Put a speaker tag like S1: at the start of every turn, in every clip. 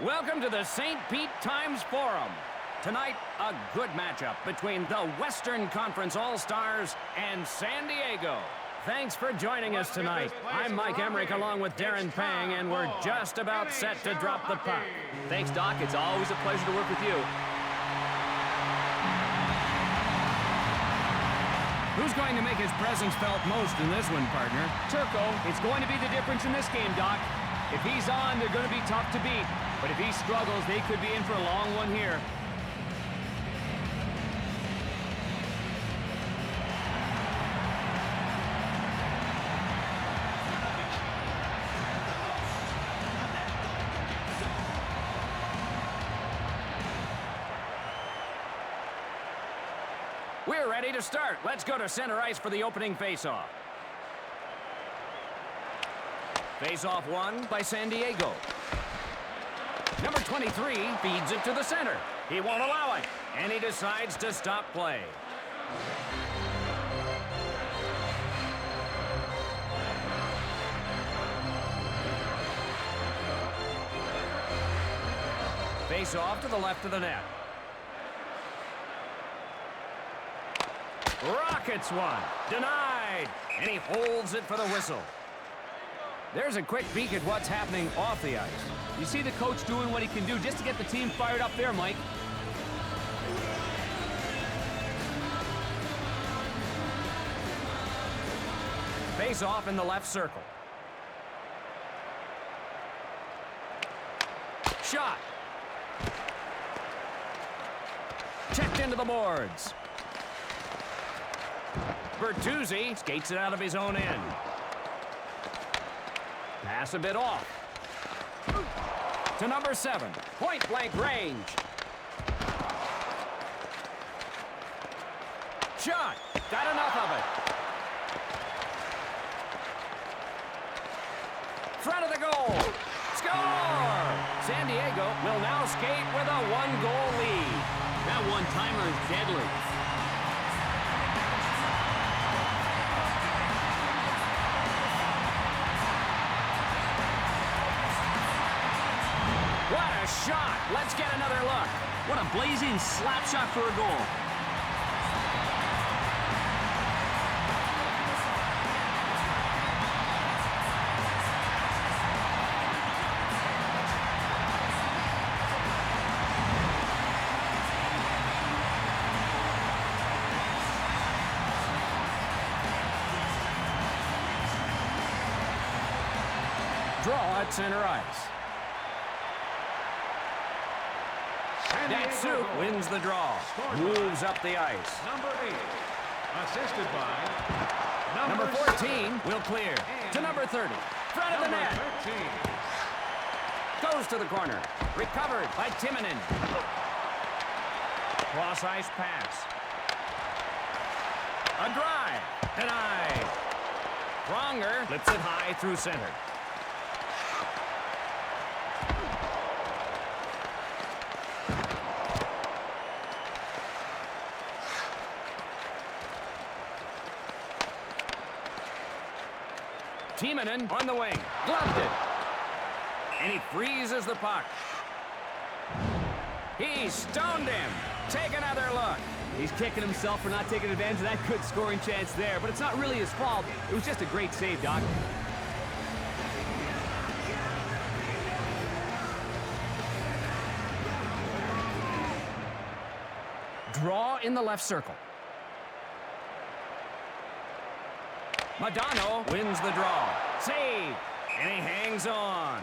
S1: Welcome to the St. Pete Times Forum. Tonight, a good matchup between the Western Conference All-Stars and San Diego. Thanks for joining us tonight. I'm Mike Emmerich along with Darren Pang, and we're just about set to drop the puck.
S2: Thanks, Doc. It's always a pleasure to work with you.
S1: Who's going to make his presence felt most in this one, partner?
S2: Turco, it's going to be the difference in this game, Doc. If he's on, they're going to be tough to beat. But if he struggles, they could be in for a long one here.
S1: We're ready to start. Let's go to center ice for the opening faceoff. Faceoff won by San Diego. Number 23 feeds it to the center. He won't allow it, and he decides to stop play. Face-off to the left of the net. Rockets one. Denied. And he holds it for the whistle. There's a quick peek at what's happening off the ice.
S2: You see the coach doing what he can do just to get the team fired up there, Mike.
S1: Face off in the left circle. Shot. Checked into the boards. Bertuzzi skates it out of his own end. Pass a bit off. To number 7. Point-blank range. Shot. Got enough of it. Front of the goal. Score! San Diego will now skate with a 1-goal lead.
S2: That one-timer is deadly.
S1: What a shot! Let's get another look.
S2: What a blazing slap shot for a goal.
S1: Draw at center ice. Datsuk wins the draw. Moves up the ice.
S3: Number 8, assisted by
S1: Number 14 will clear. To number 30. Front of the net.
S3: 13.
S1: Goes to the corner. Recovered by Timonen. Cross ice pass. A drive. Denied. Pronger flips it high through center. Timonen on the wing. Gloved it. And he freezes the puck. He stoned him. Take another look.
S2: He's kicking himself for not taking advantage of that good scoring chance there, but it's not really his fault. It was just a great save, Doc.
S1: Draw in the left circle. Madonna wins the draw. Save. And he hangs on.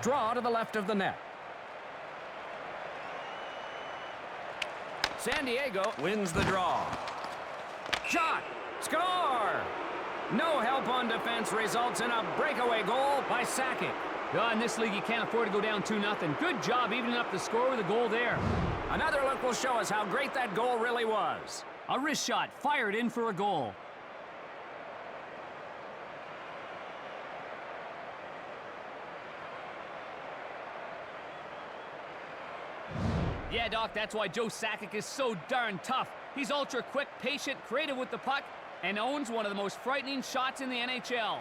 S1: Draw to the left of the net. San Diego wins the draw. Shot! Score! No help on defense results in a breakaway goal by Sakic.
S2: In this league, you can't afford to go down 2-0. Good job evening up the score with a goal there.
S1: Another look will show us how great that goal really was.
S2: A wrist shot fired in for a goal. Yeah, Doc, that's why Joe Sakic is so darn tough. He's ultra quick, patient, creative with the puck, and owns one of the most frightening shots in the NHL.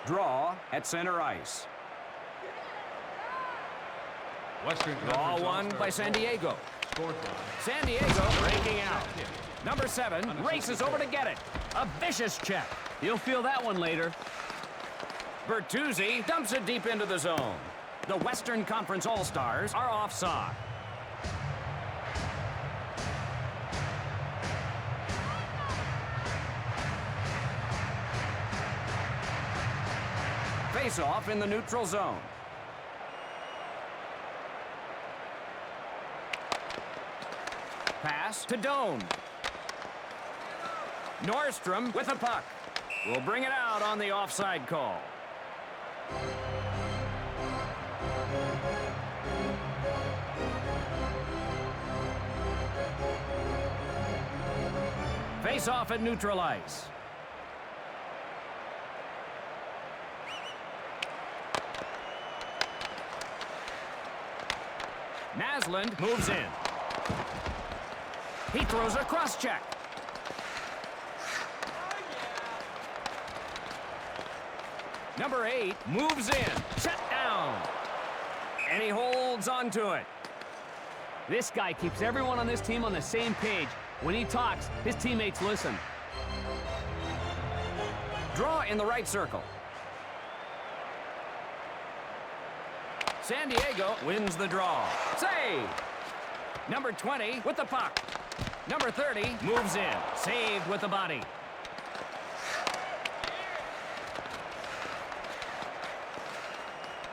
S1: Draw at center ice.
S3: Western
S1: Draw
S3: Conference
S1: one
S3: All-Star
S1: by San
S3: goal.
S1: Diego.
S3: Scored by
S1: San Diego breaking out. Number 7 races over to get it. A vicious check.
S2: You'll feel that one later.
S1: Bertuzzi dumps it deep into the zone. The Western Conference All-Stars are offside. Face-off in the neutral zone. Pass to Doan. Nordstrom with the puck. Will bring it out on the offside call. Face-off at neutral ice. Naslund moves in. He throws a cross-check. Number 8 moves in. Shut down. And he holds on to it.
S2: This guy keeps everyone on this team on the same page. When he talks, his teammates listen.
S1: Draw in the right circle. San Diego wins the draw. Save! Number 20 with the puck. Number 30 moves in. Saved with the body.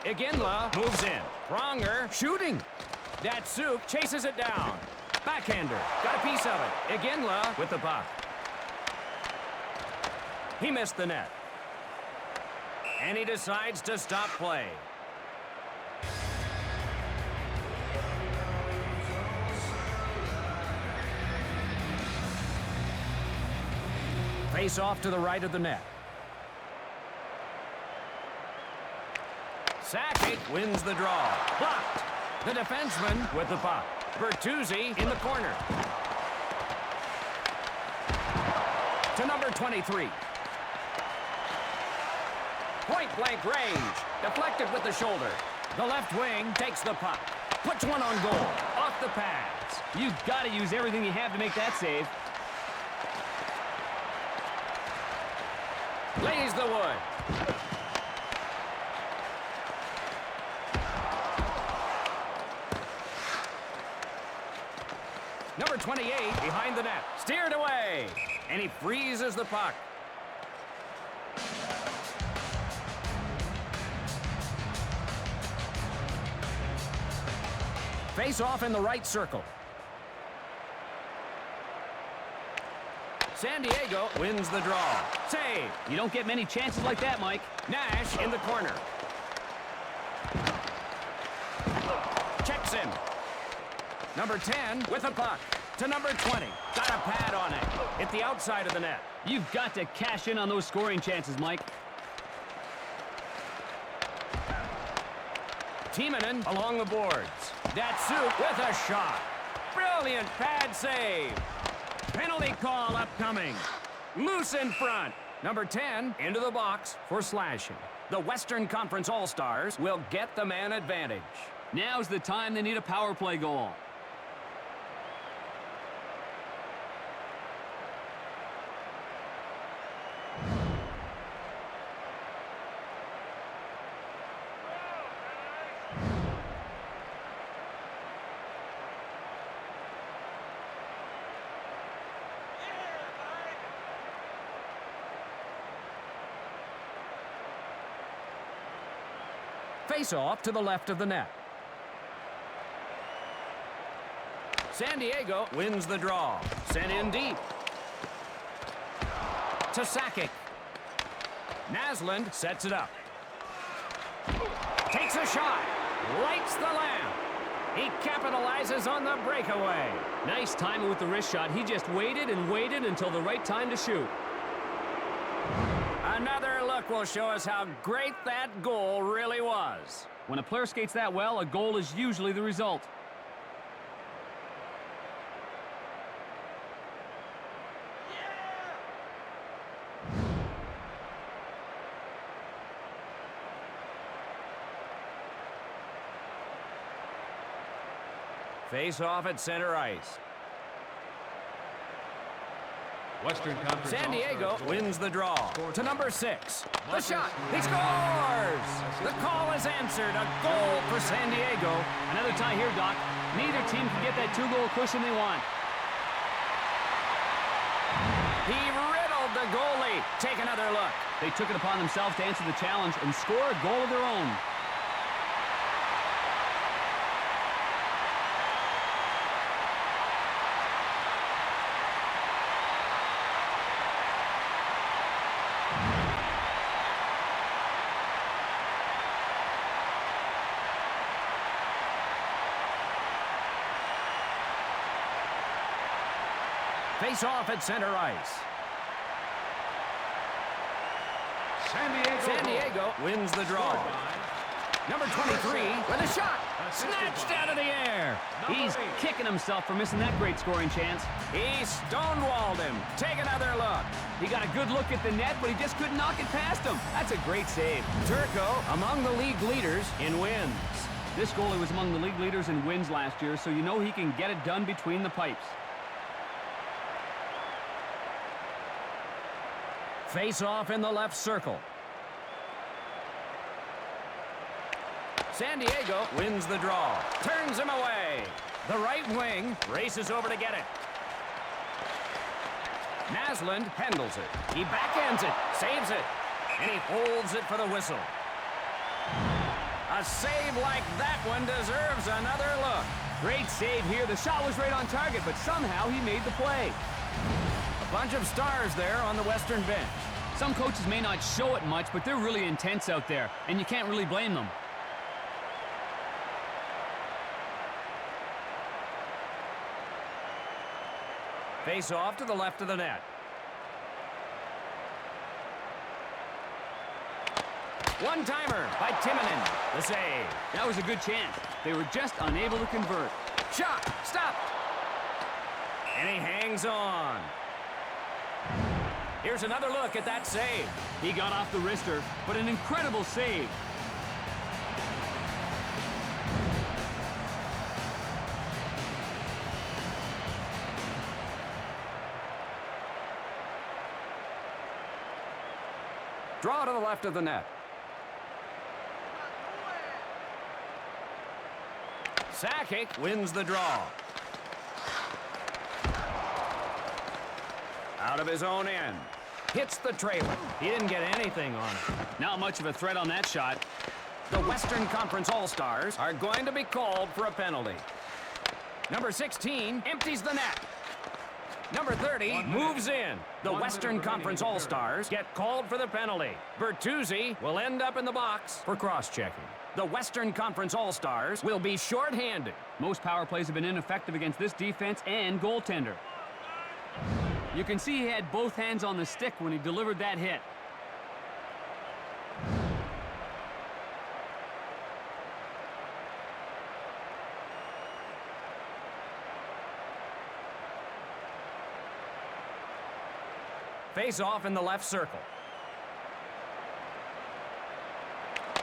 S1: Iginla moves in. Pronger shooting. Datsuk chases it down. Backhander. Got a piece of it. Iginla with the puck. He missed the net. And he decides to stop play. Face off to the right of the net. Sakic wins the draw. Blocked. The defenseman with the puck. Bertuzzi in the corner. To number 23. Point-blank range. Deflected with the shoulder. The left wing takes the puck. Puts one on goal. Off the pads.
S2: You've got to use everything you have to make that save.
S1: Lays the wood. Number 28 behind the net. Steered away. And he freezes the puck. Face off in the right circle. San Diego wins the draw. Save.
S2: You don't get many chances like that, Mike.
S1: Nash in the corner. Checks in. Number 10 with a puck. To number 20. Got a pad on it. Hit the outside of the net.
S2: You've got to cash in on those scoring chances, Mike.
S1: Timonen along the boards. Datsuk with a shot. Brilliant pad save. Penalty call upcoming. Loose in front. Number 10 into the box for slashing. The Western Conference All-Stars will get the man advantage.
S2: Now's the time they need a power play goal.
S1: Face off to the left of the net. San Diego wins the draw. Sent in deep. To Sakic. Naslund sets it up. Takes a shot. Lights the lamp. He capitalizes on the breakaway.
S2: Nice timing with the wrist shot. He just waited and waited until the right time to shoot.
S1: Another look will show us how great that goal really was.
S2: When a player skates that well, a goal is usually the result.
S1: Face off at center ice.
S3: Western Conference
S1: San Diego
S3: All-Stars goal.
S1: wins the draw. To number 6. The shot. He scores! The call is answered. A goal for San Diego.
S2: Another tie here, Doc. Neither team can get that 2-goal cushion they want.
S1: He riddled the goalie. Take another look.
S2: They took it upon themselves to answer the challenge and score a goal of their own.
S1: Face off at center ice. San Diego wins the draw. Number 23 with a shot. Snatched out of the air.
S2: He's kicking himself for missing that great scoring chance.
S1: He stonewalled him. Take another look.
S2: He got a good look at the net, but he just couldn't knock it past him. That's a great save.
S1: Turco among the league leaders in wins.
S2: This goalie was among the league leaders in wins last year, so you know he can get it done between the pipes.
S1: Face off in the left circle. San Diego wins the draw. Turns him away. The right wing races over to get it. Naslund handles it. He backhands it, saves it, and he holds it for the whistle. A save like that one deserves another look.
S2: Great save here. The shot was right on target, but somehow he made the play.
S1: A bunch of stars there on the Western bench.
S2: Some coaches may not show it much, but they're really intense out there, and you can't really blame them.
S1: Face off to the left of the net. One-timer by Timonen. The save.
S2: That was a good chance. They were just unable to convert.
S1: Shot. Stop. And he hangs on. Here's another look at that save.
S2: He got off the wrister, but an incredible save.
S1: Draw to the left of the net. Sakic wins the draw. Out of his own end. Hits the trailer. He didn't get anything on it.
S2: Not much of a threat on that shot.
S1: The Western Conference All-Stars are going to be called for a penalty. Number 16 empties the net. Number 30 moves in. The Western Conference All-Stars get called for the penalty. Bertuzzi will end up in the box for cross-checking. The Western Conference All-Stars will be short-handed.
S2: Most power plays have been ineffective against this defense and goaltender. You can see he had both hands on the stick when he delivered that hit.
S1: Face off in the left circle.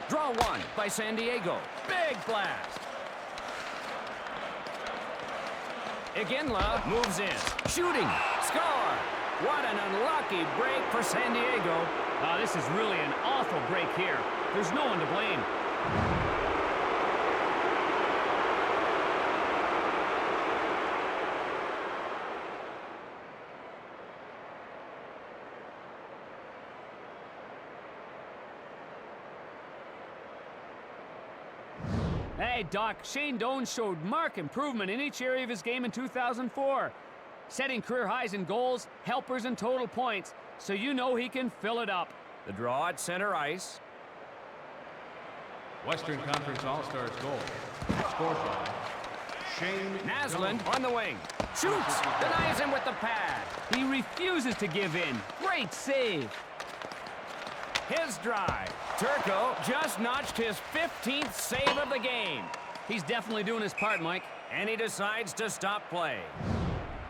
S1: Draw one by San Diego. Big blast. Iginla moves in. Shooting. Score. What an unlucky break for San Diego.
S2: This is really an awful break here. There's no one to blame. Hey, Doc, Shane Doan showed marked improvement in each area of his game in 2004. Setting career highs in goals, helpers, and total points, so you know he can fill it up.
S1: The draw at center ice.
S3: Western Conference All-Stars goal. Scored by
S1: Naslund on the wing. Shoots. Denies him with the pad.
S2: He refuses to give in. Great save.
S1: His drive. Turco just notched his 15th save of the game.
S2: He's definitely doing his part, Mike.
S1: And he decides to stop play.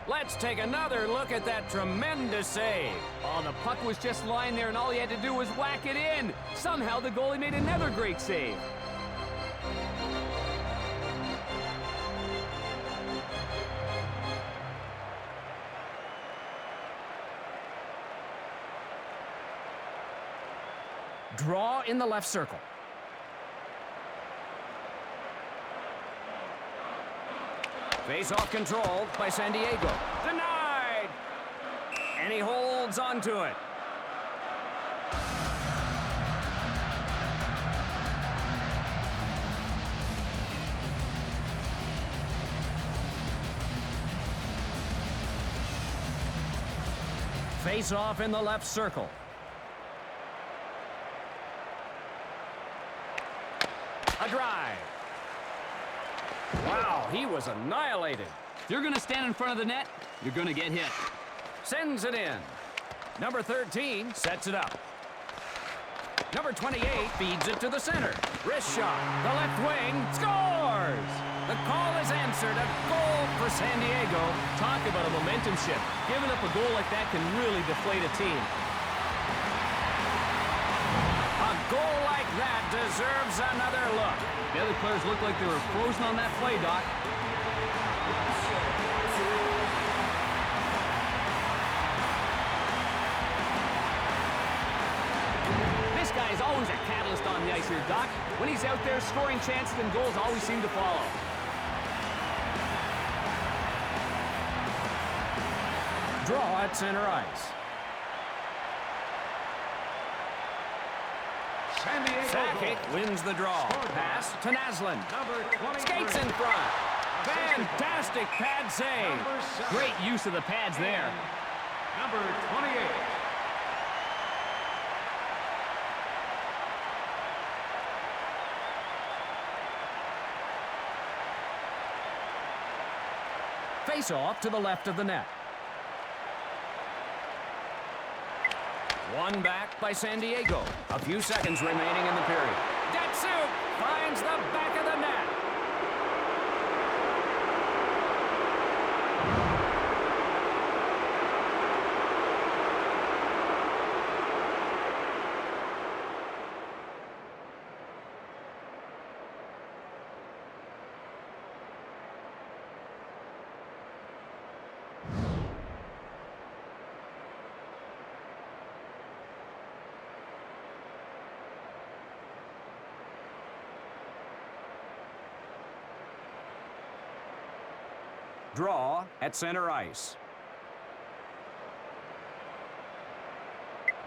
S1: Let's take another look at that tremendous save.
S2: Oh, the puck was just lying there, and all he had to do was whack it in. Somehow the goalie made another great save.
S1: Draw in the left circle. Face-off controlled by San Diego. Denied! And he holds on to it. Face-off in the left circle. A drive. Wow, he was annihilated.
S2: If you're going to stand in front of the net, you're going to get hit.
S1: Sends it in. Number 13 sets it up. Number 28 feeds it to the center. Wrist shot. The left wing scores. The call is answered. A goal for San Diego.
S2: Talk about a momentum shift. Giving up a goal like that can really deflate a team.
S1: A goal like that deserves another look.
S2: The other players looked like they were frozen on that play, Doc. This guy is always a catalyst on the ice here, Doc. When he's out there, scoring chances and goals always seem to follow.
S1: Draw at center ice. Sakic wins the draw. Pass to Naslund. Skates in front. Fantastic pad save.
S2: Great use of the pads there.
S3: Number 28.
S1: Face off to the left of the net. One back by San Diego. A few seconds remaining in the period. Datsuk finds the back of the net. Draw at center ice.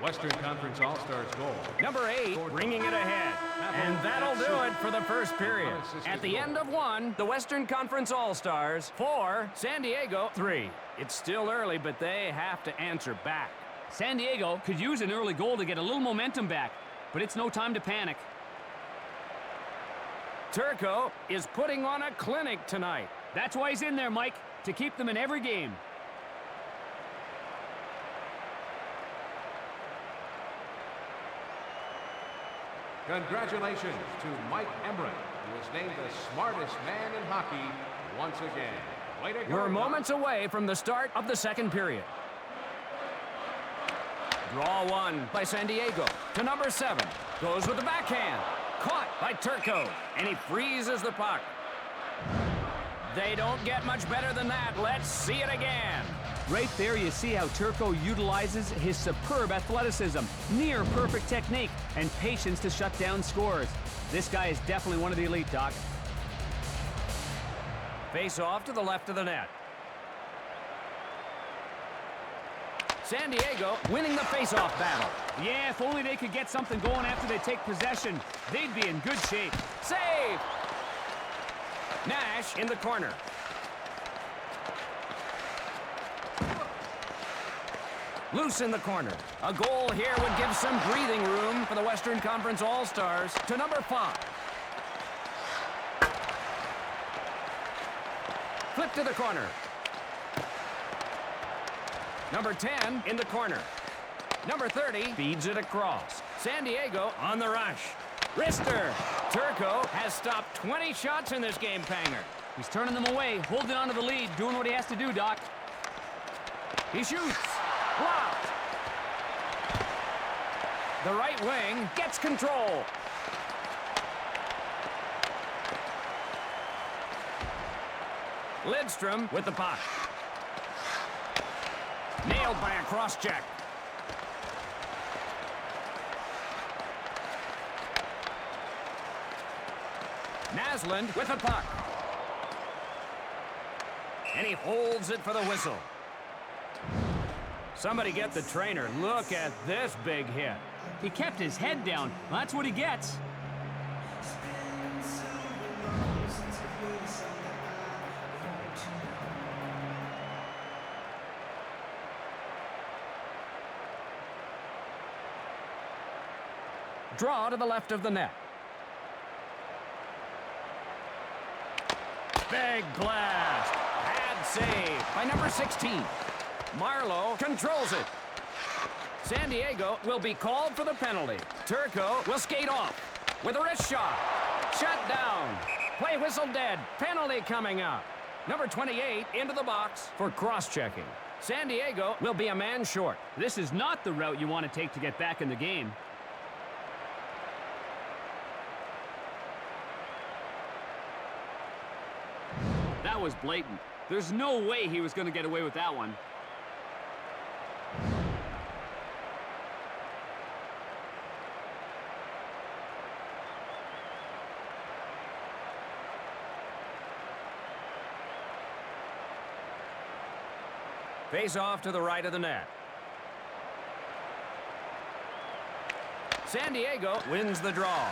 S3: Western Conference All-Stars goal.
S1: Number 8 bringing it ahead. And that'll do it for the first period. At the end of one, the Western Conference All-Stars 4, San Diego 3. It's still early, but they have to answer back.
S2: San Diego could use an early goal to get a little momentum back, but it's no time to panic.
S1: Turco is putting on a clinic tonight.
S2: That's why he's in there, Mike, to keep them in every game.
S3: Congratulations to Mike Emmerich, who was named the smartest man in hockey once again. Way to go.
S1: We're moments away from the start of the second period. Draw one by San Diego to number 7. Goes with the backhand. Caught by Turco, and he freezes the puck. They don't get much better than that. Let's see it again.
S2: Right there, you see how Turco utilizes his superb athleticism, near-perfect technique, and patience to shut down scores. This guy is definitely one of the elite, Doc.
S1: Face off to the left of the net. San Diego winning the face-off battle.
S2: Yeah, if only they could get something going after they take possession, they'd be in good shape.
S1: Save! Nash in the corner. Loose in the corner. A goal here would give some breathing room for the Western Conference All-Stars to number 5. to the corner. Number 10 in the corner. Number 30 feeds it across. San Diego on the rush. Wrister. Turco has stopped 20 shots in this game, Panger.
S2: He's turning them away, holding on to the lead, doing what he has to do, Doc.
S1: He shoots. Blocked. The right wing gets control. Lidstrom with the puck. Nailed by a cross-check. Naslund with the puck. And he holds it for the whistle. Somebody get the trainer. Look at this big hit.
S2: He kept his head down. Well, that's what he gets.
S1: Draw to the left of the net. Big blast. Bad save by number 16. Marlowe controls it. San Diego will be called for the penalty. Turco will skate off with a wrist shot. Shut down. Play whistle dead. Penalty coming up. Number 28 into the box for cross-checking. San Diego will be a man short.
S2: This is not the route you want to take to get back in the game. That was blatant. There's no way he was going to get away with that one.
S1: Face off to the right of the net. San Diego wins the draw.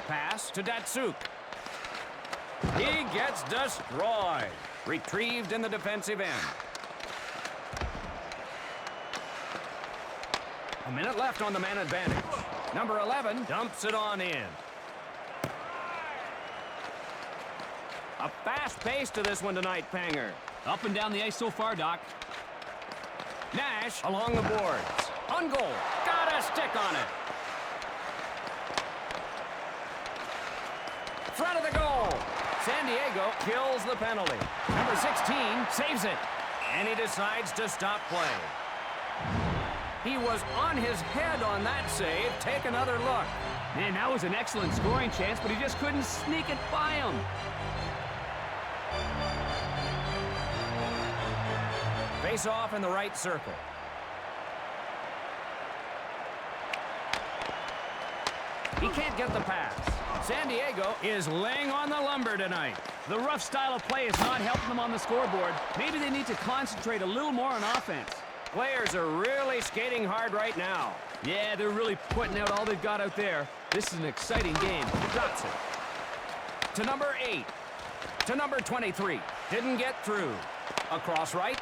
S1: Pass to Datsuk. He gets destroyed. Retrieved in the defensive end. A minute left on the man advantage. Number 11 dumps it on in. A fast pace to this one tonight, Panger.
S2: Up and down the ice so far, Doc.
S1: Nash along the boards. On goal. Got a stick on it. Front of the goal. San Diego kills the penalty. Number 16 saves it. And he decides to stop play. He was on his head on that save. Take another look.
S2: Man, that was an excellent scoring chance, but he just couldn't sneak it by him.
S1: Face off in the right circle. He can't get the pass. San Diego is laying on the lumber tonight.
S2: The rough style of play is not helping them on the scoreboard. Maybe they need to concentrate a little more on offense.
S1: Players are really skating hard right now.
S2: Yeah, they're really putting out all they've got out there. This is an exciting game.
S1: Drops it. To number 8. To number 23. Didn't get through. Across right.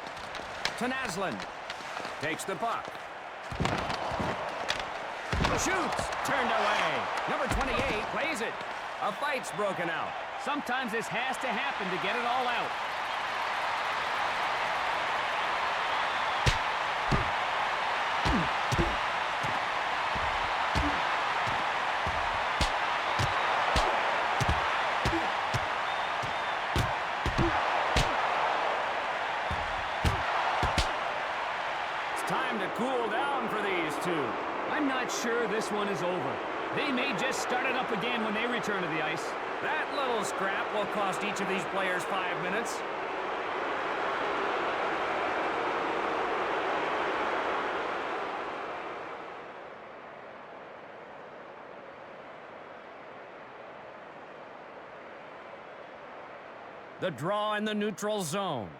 S1: To Naslund. Takes the puck. Shoots. Turned away. Number 28 plays it. A fight's broken out.
S2: Sometimes this has to happen to get it all out.
S1: Time to cool down for these two.
S2: I'm not sure this one is over. They may just start it up again when they return to the ice.
S1: That little scrap will cost each of these players 5 minutes. The draw in the neutral zone.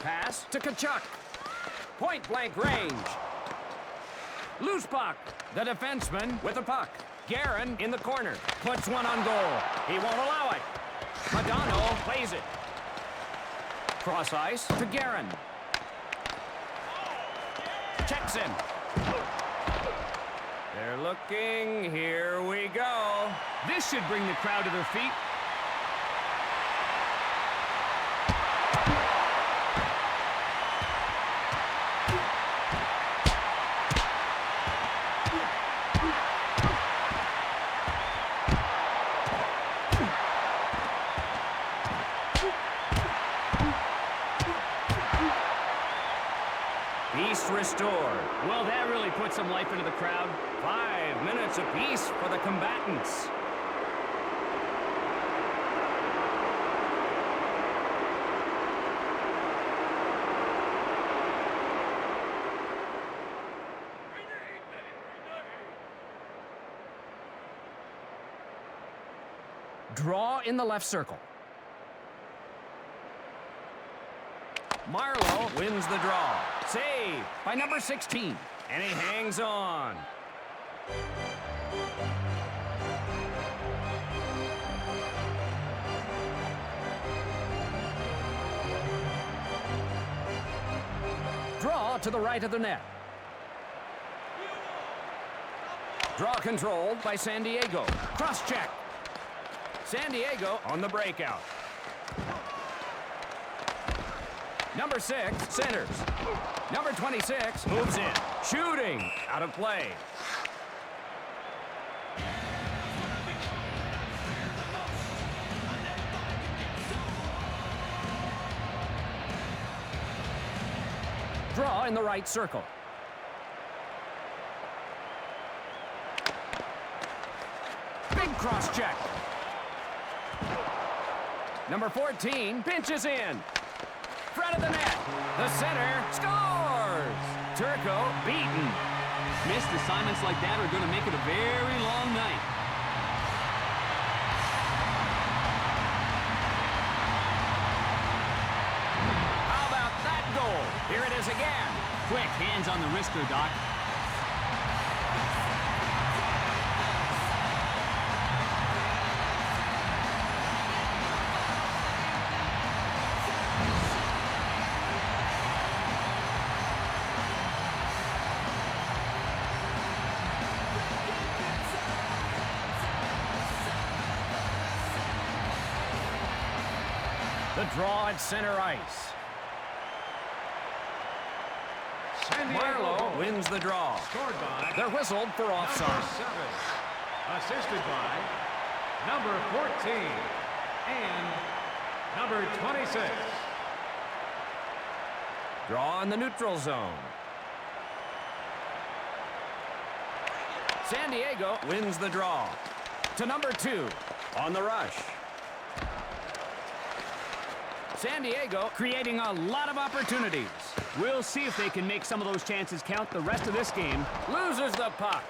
S1: Pass to Tkachuk. Point-blank range. Loose puck. The defenseman with the puck. Guerin in the corner. Puts one on goal. He won't allow it. Madano plays it. Cross ice to Guerin. Checks him. They're looking. Here we go.
S2: This should bring the crowd to their feet.
S1: Peace restored.
S2: Well, that really put some life into the crowd.
S1: 5 minutes apiece for the combatants. Draw in the left circle. Marlowe wins the draw. Save by number 16. And he hangs on. Draw to the right of the net. Draw controlled by San Diego. Cross-check. San Diego on the breakout. Number 6 centers. Number 26 moves in. Shooting out of play. Draw in the right circle. Big cross check. Number 14 pinches in. Front of the net. The center scores. Turco beaten.
S2: Missed assignments like that are going to make it a very long night.
S1: How about that goal? Here it is again.
S2: Quick hands on the wrister, Doc.
S1: The draw at center ice. Marlowe wins the draw.
S3: Scored by
S1: They're whistled for offside.
S3: number 7. Assisted by number 14 and number 26.
S1: Draw in the neutral zone. San Diego wins the draw. To number 2 on the rush. San Diego creating a lot of opportunities.
S2: We'll see if they can make some of those chances count the rest of this game.
S1: Loses the puck.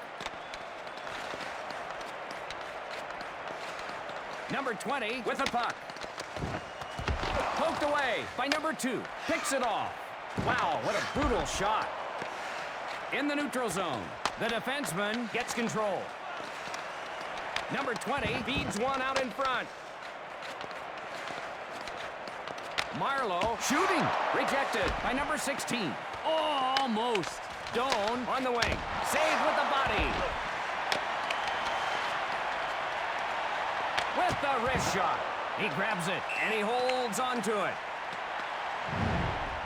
S1: Number 20 with the puck. Poked away by number 2. Picks it off. Wow, what a brutal shot. In the neutral zone, the defenseman gets control. Number 20 feeds one out in front. Marlowe shooting. Rejected by number 16.
S2: Oh, almost.
S1: Doan on the wing. Saved with the body. With the wrist shot. He grabs it and he holds on to it.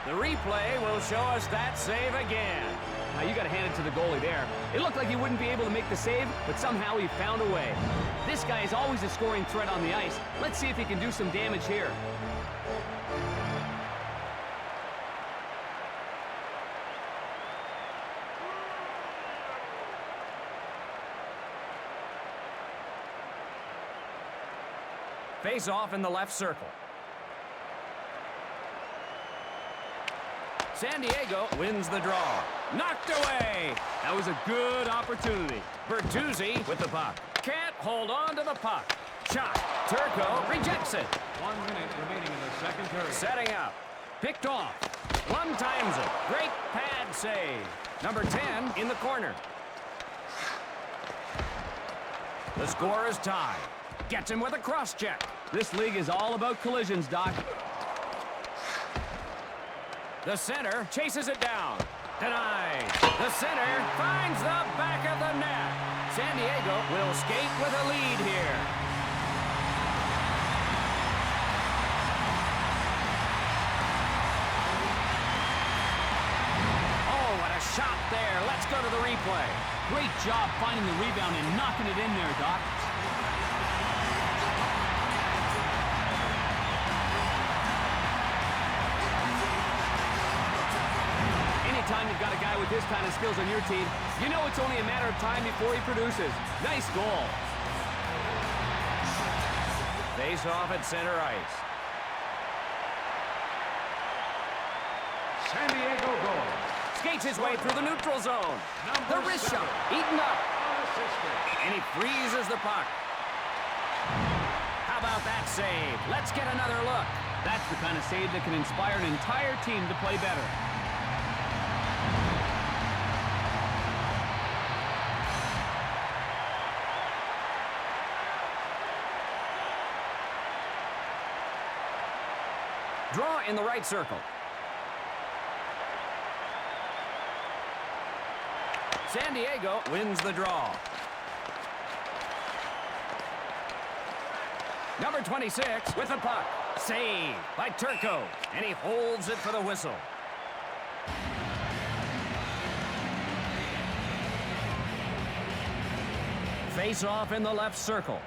S1: The replay will show us that save again.
S2: Now, you got to hand it to the goalie there. It looked like he wouldn't be able to make the save, but somehow he found a way. This guy is always a scoring threat on the ice. Let's see if he can do some damage here.
S1: Face off in the left circle. San Diego wins the draw. Knocked away.
S2: That was a good opportunity.
S1: Bertuzzi with the puck. Can't hold on to the puck. Shot. Turco rejects it.
S3: 1 minute remaining in the second period.
S1: Setting up. Picked off. One times it. Great pad save. Number 10 in the corner. The score is tied. Gets him with a cross-check.
S2: This league is all about collisions, Doc.
S1: The center chases it down. Denied. The center finds the back of the net. San Diego will skate with a lead here. Oh, what a shot there. Let's go to the replay.
S2: Great job finding the rebound and knocking it in there, Doc. Anytime you've got a guy with his kind of skills on your team, you know it's only a matter of time before he produces. Nice goal.
S1: Face off at center ice.
S3: San Diego goal.
S1: Skates his way through the neutral zone. The wrist shot, eaten up. And he freezes the puck. How about that save? Let's get another look.
S2: That's the kind of save that can inspire an entire team to play better.
S1: Draw in the right circle. San Diego wins the draw. Number 26 with the puck. Save by Turco. And he holds it for the whistle. Face off in the left circle.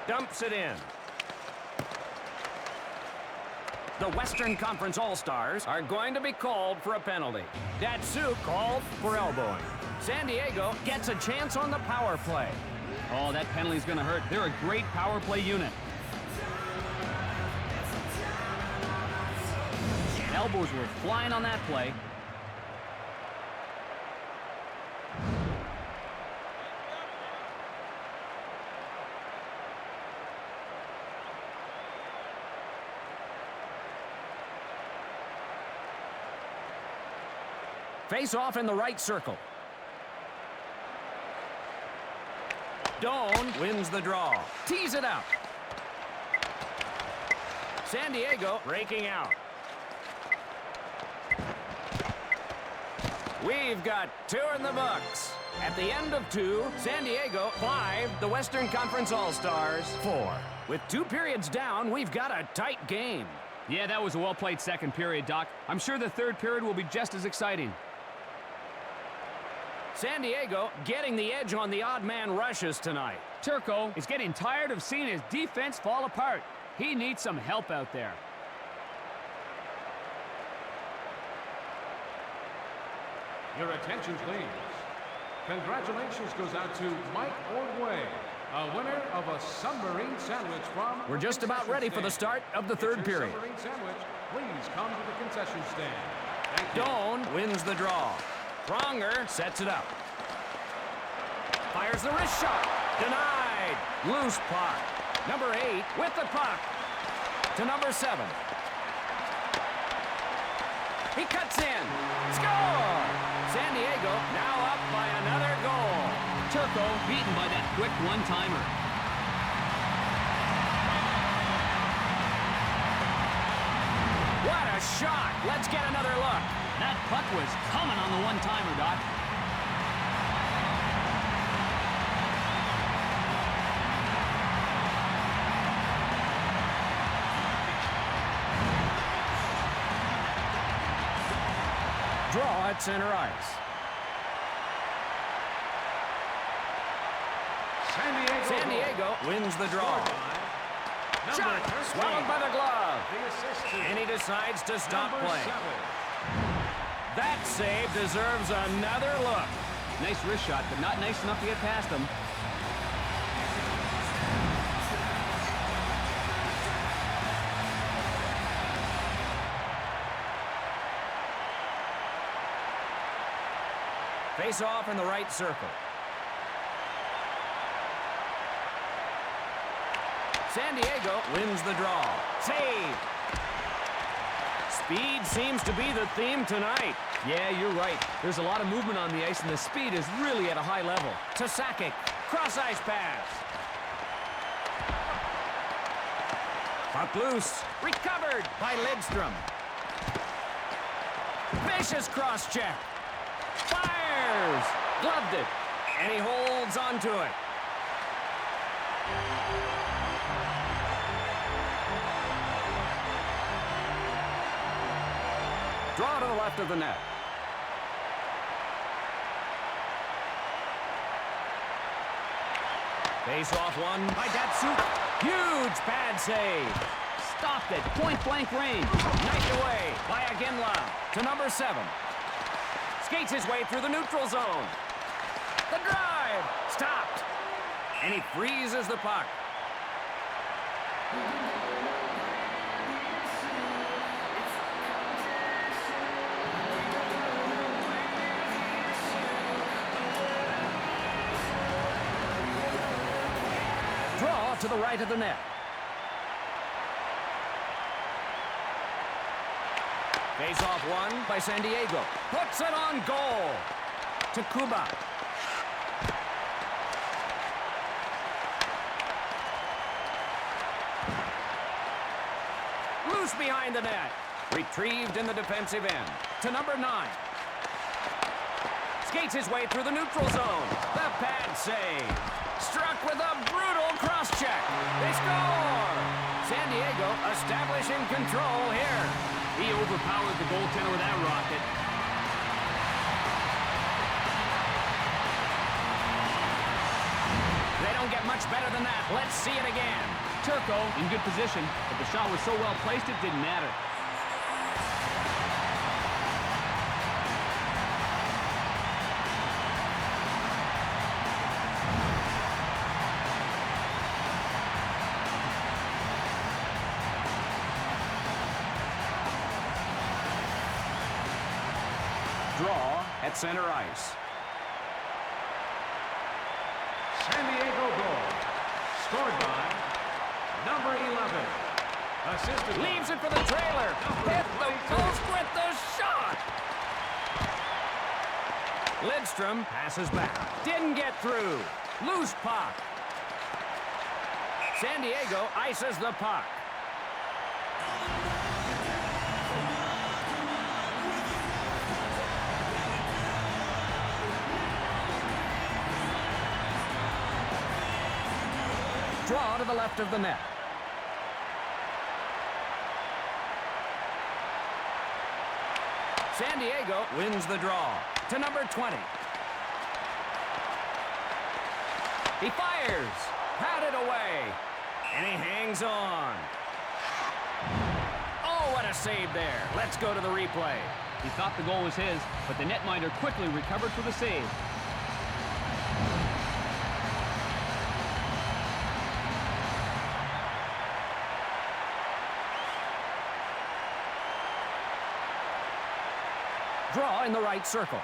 S1: Dumps it in. The Western Conference All-Stars are going to be called for a penalty. Datsuk called for elbowing. San Diego gets a chance on the power play.
S2: Oh, that penalty's going to hurt. They're a great power play unit. Elbows were flying on that play.
S1: Face off in the right circle. Doan wins the draw. Tees it out. San Diego breaking out. We've got 2 in the books. At the end of 2, San Diego 5, the Western Conference All-Stars 4. With 2 periods down, we've got a tight game.
S2: Yeah, that was a well-played second period, Doc. I'm sure the third period will be just as exciting.
S1: San Diego getting the edge on the odd man rushes tonight.
S2: Turco is getting tired of seeing his defense fall apart. He needs some help out there.
S3: Your attention, please. Congratulations goes out to Mike Ordway, a winner of a submarine sandwich from...
S1: We're just about ready for the start of the third period.
S3: Submarine sandwich, please come to the concession stand. Thank you.
S1: Doan wins the draw. Pronger sets it up. Fires the wrist shot. Denied. Loose puck. Number 8 with the puck. To number 7. He cuts in. Score! San Diego now up by another goal.
S2: Turco beaten by that quick one-timer.
S1: What a shot! Let's get another look.
S2: That puck was coming on the one-timer, Doc.
S1: Draw at center ice. San Diego wins the draw. Shot! Swallowed by the glove. And he decides to stop play. That save deserves another look.
S2: Nice wrist shot, but not nice enough to get past him.
S1: Face off in the right circle. San Diego wins the draw. Save! Speed seems to be the theme tonight.
S2: Yeah, you're right. There's a lot of movement on the ice, and the speed is really at a high level.
S1: To Sakic. Cross-ice pass. Puck loose. Recovered by Lidstrom. Vicious cross-check. Fires. Gloved it. And he holds onto it. Draw to the left of the net. Face-off won by Datsuk. Huge bad save.
S2: Stopped at point-blank range.
S1: Knifed away by Aginla to number 7. Skates his way through the neutral zone. The drive. Stopped. And he freezes the puck. Draw to the right of the net. Face-off won by San Diego. Puts it on goal. To Kuba. Loose behind the net. Retrieved in the defensive end. To number 9. Skates his way through the neutral zone. The pad save. Struck with a brutal cross-check. They score! San Diego establishing control here.
S2: He overpowered the goaltender with that rocket.
S1: They don't get much better than that. Let's see it again.
S2: Turco in good position, but the shot was so well placed it didn't matter.
S1: Draw at center ice.
S3: San Diego goal. Scored by number 11. Assisted by
S1: Leaves it for the trailer. Hit the post with the shot. Lidstrom passes back. Didn't get through. Loose puck. San Diego ices the puck. Draw to the left of the net. San Diego wins the draw to number 20. He fires. Patted away. And he hangs on. Oh, what a save there. Let's go to the replay.
S2: He thought the goal was his, but the netminder quickly recovered for the save.
S1: Draw in the right circle.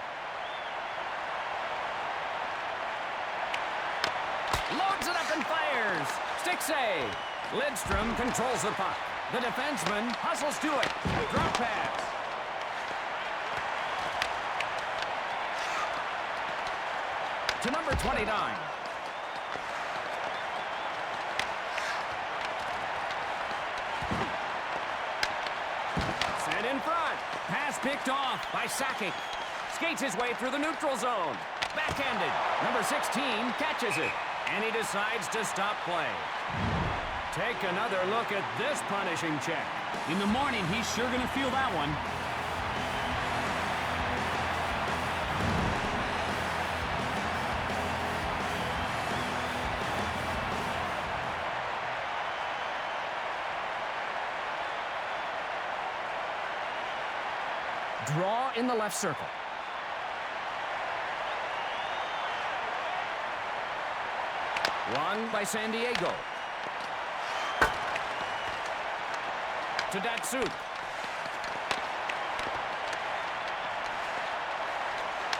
S1: Loads it up and fires. Stick save. Lidstrom controls the puck. The defenseman hustles to it. Drop pass. To number 29. Sent in front. Pass picked off by Sakic. Skates his way through the neutral zone. Backhanded. Number 16 catches it. And he decides to stop play. Take another look at this punishing check.
S2: In the morning, he's sure going to feel that one.
S1: Draw in the left circle. Won by San Diego. To Datsuk.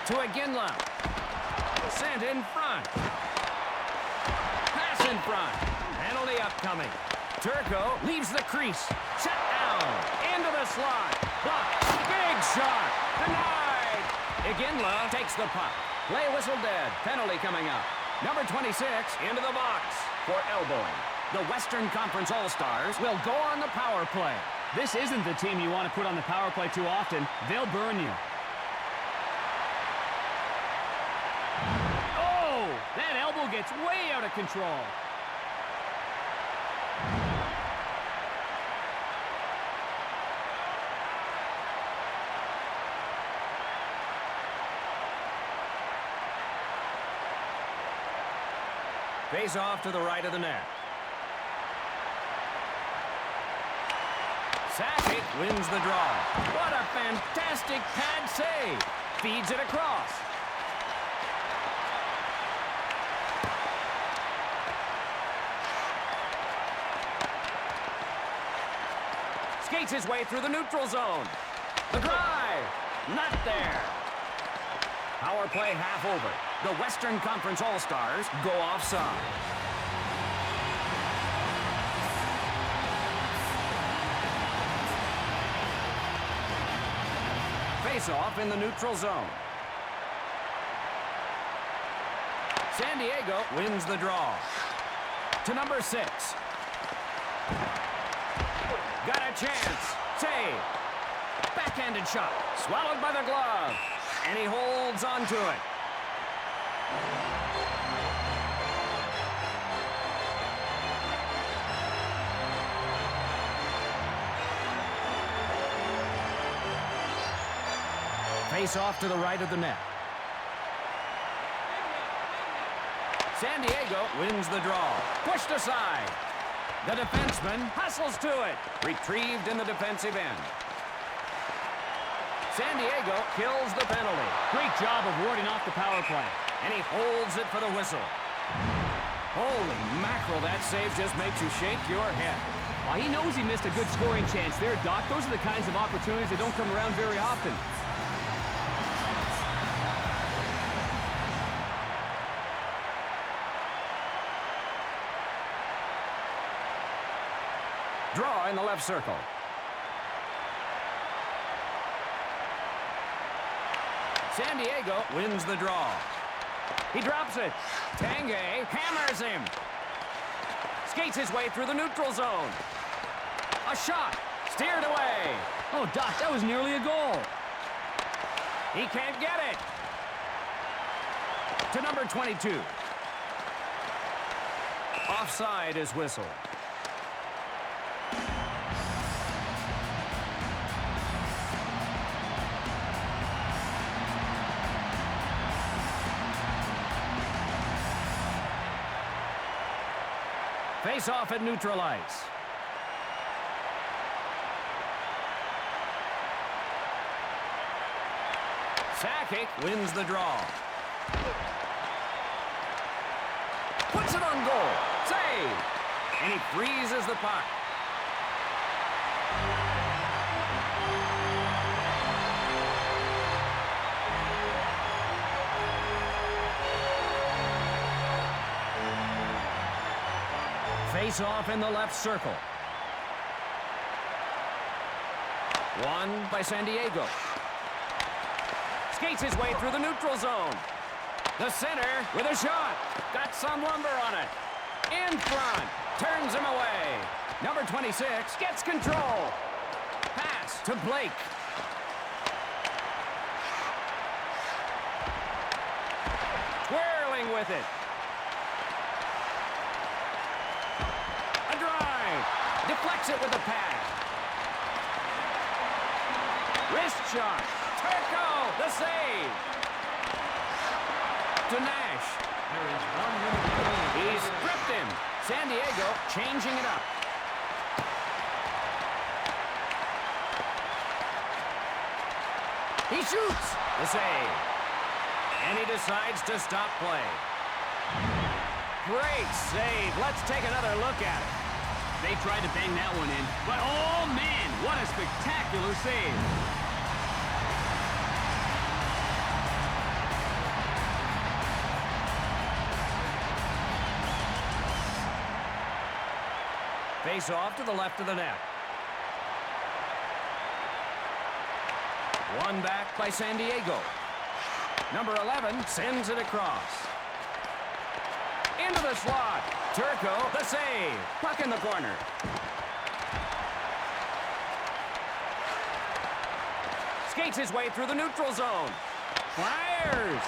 S1: To Aginla. Sent in front. Pass in front. Penalty upcoming. Turco leaves the crease. Shut down. Into the slot. Blocked. Big shot. Denied. Aginla takes the puck. Play whistle dead. Penalty coming up. Number 26 into the box for elbowing. The Western Conference All-Stars will go on the power play.
S2: This isn't the team you want to put on the power play too often. They'll burn you. Oh, that elbow gets way out of control.
S1: Face off to the right of the net. Sakic wins the draw. What a fantastic pad save. Feeds it across. Skates his way through the neutral zone. The drive. Not there. Power play half over. The Western Conference All-Stars go offside. Face-off in the neutral zone. San Diego wins the draw. To number 6. Got a chance. Save. Backhanded shot. Swallowed by the glove. And he holds on to it. Face off to the right of the net. San Diego wins the draw. Pushed aside. The defenseman hustles to it. Retrieved in the defensive end. San Diego kills the penalty.
S2: Great job of warding off the power play.
S1: And he holds it for the whistle. Holy mackerel, that save just makes you shake your head.
S2: Well, he knows he missed a good scoring chance there, Doc. Those are the kinds of opportunities that don't come around very often.
S1: Draw in the left circle. San Diego wins the draw. He drops it. Tanguay hammers him. Skates his way through the neutral zone. A shot. Steered away.
S2: Oh, Doc, that was nearly a goal.
S1: He can't get it. To number 22. Offside is whistled. Face off at neutral ice. Sakic wins the draw. Puts it on goal. Save. And he freezes the puck. Face off in the left circle. Won by San Diego. Skates his way through the neutral zone. The center with a shot. Got some lumber on it. In front. Turns him away. Number 26 gets control. Pass to Blake. Twirling with it. Deflects it with the pad. Wrist shot. Turco, the save. To Nash.
S3: There is 1 minute remaining.
S1: He stripped him. San Diego changing it up. He shoots. The save. And he decides to stop play. Great save. Let's take another look at it.
S2: They tried to bang that one in, but oh man, what a spectacular save.
S1: Face off to the left of the net. Won back by San Diego. Number 11 sends it across. Into the slot. Turco, the save. Puck in the corner. Skates his way through the neutral zone. Fires.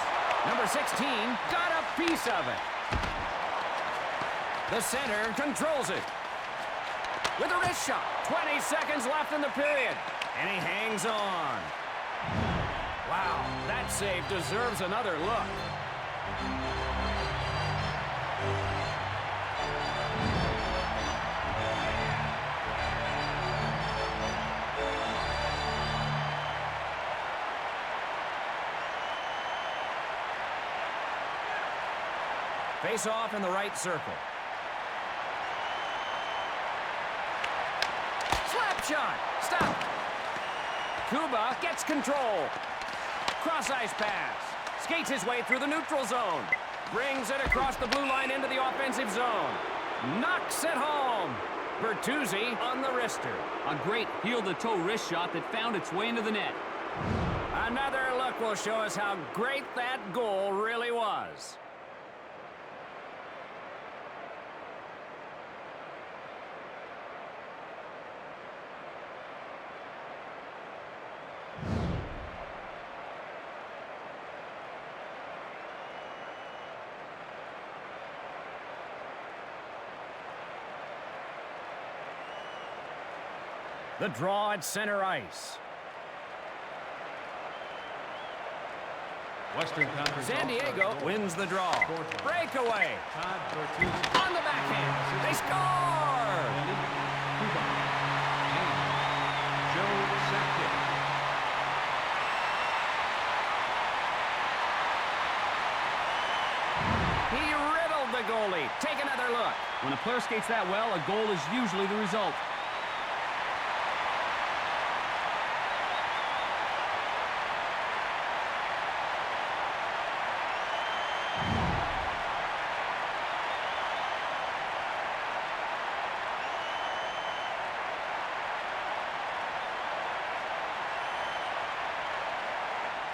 S1: Number 16 got a piece of it. The center controls it. With a wrist shot. 20 seconds left in the period. And he hangs on. Wow, that save deserves another look. Face off in the right circle. Slap shot. Stop. Kuba gets control. Cross ice pass. Skates his way through the neutral zone. Brings it across the blue line into the offensive zone. Knocks it home. Bertuzzi on the wrister.
S2: A great heel-to-toe wrist shot that found its way into the net.
S1: Another look will show us how great that goal really was. The draw at center ice.
S3: Western Conference
S1: San Diego wins the draw. Breakaway. On the backhand. They score!
S3: Joe Sakic.
S1: He riddled the goalie. Take another look.
S2: When a player skates that well, a goal is usually the result.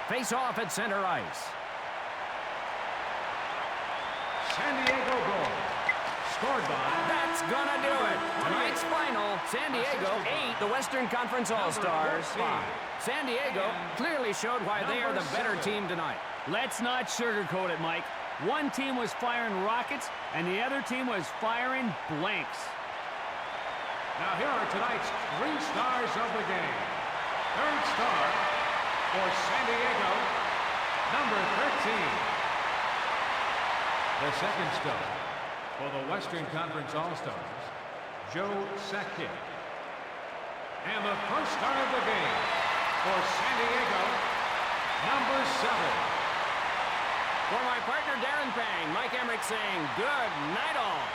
S1: Face off at center ice.
S3: San Diego goal. Scored by...
S1: That's gonna do it. Tonight's final, San Diego 8, the Western Conference All-Stars 5. San Diego clearly showed why they are the better team tonight.
S2: Let's not sugarcoat it, Mike. One team was firing rockets, and the other team was firing blanks.
S3: Now here are tonight's 3 stars of the game. Third star for San Diego, number 13. The second star for the Western Conference All-Stars, Joe Sakic. And the first star of the game for San Diego, number 7.
S1: For my partner Darren Pang, Mike Emmerich saying good night all.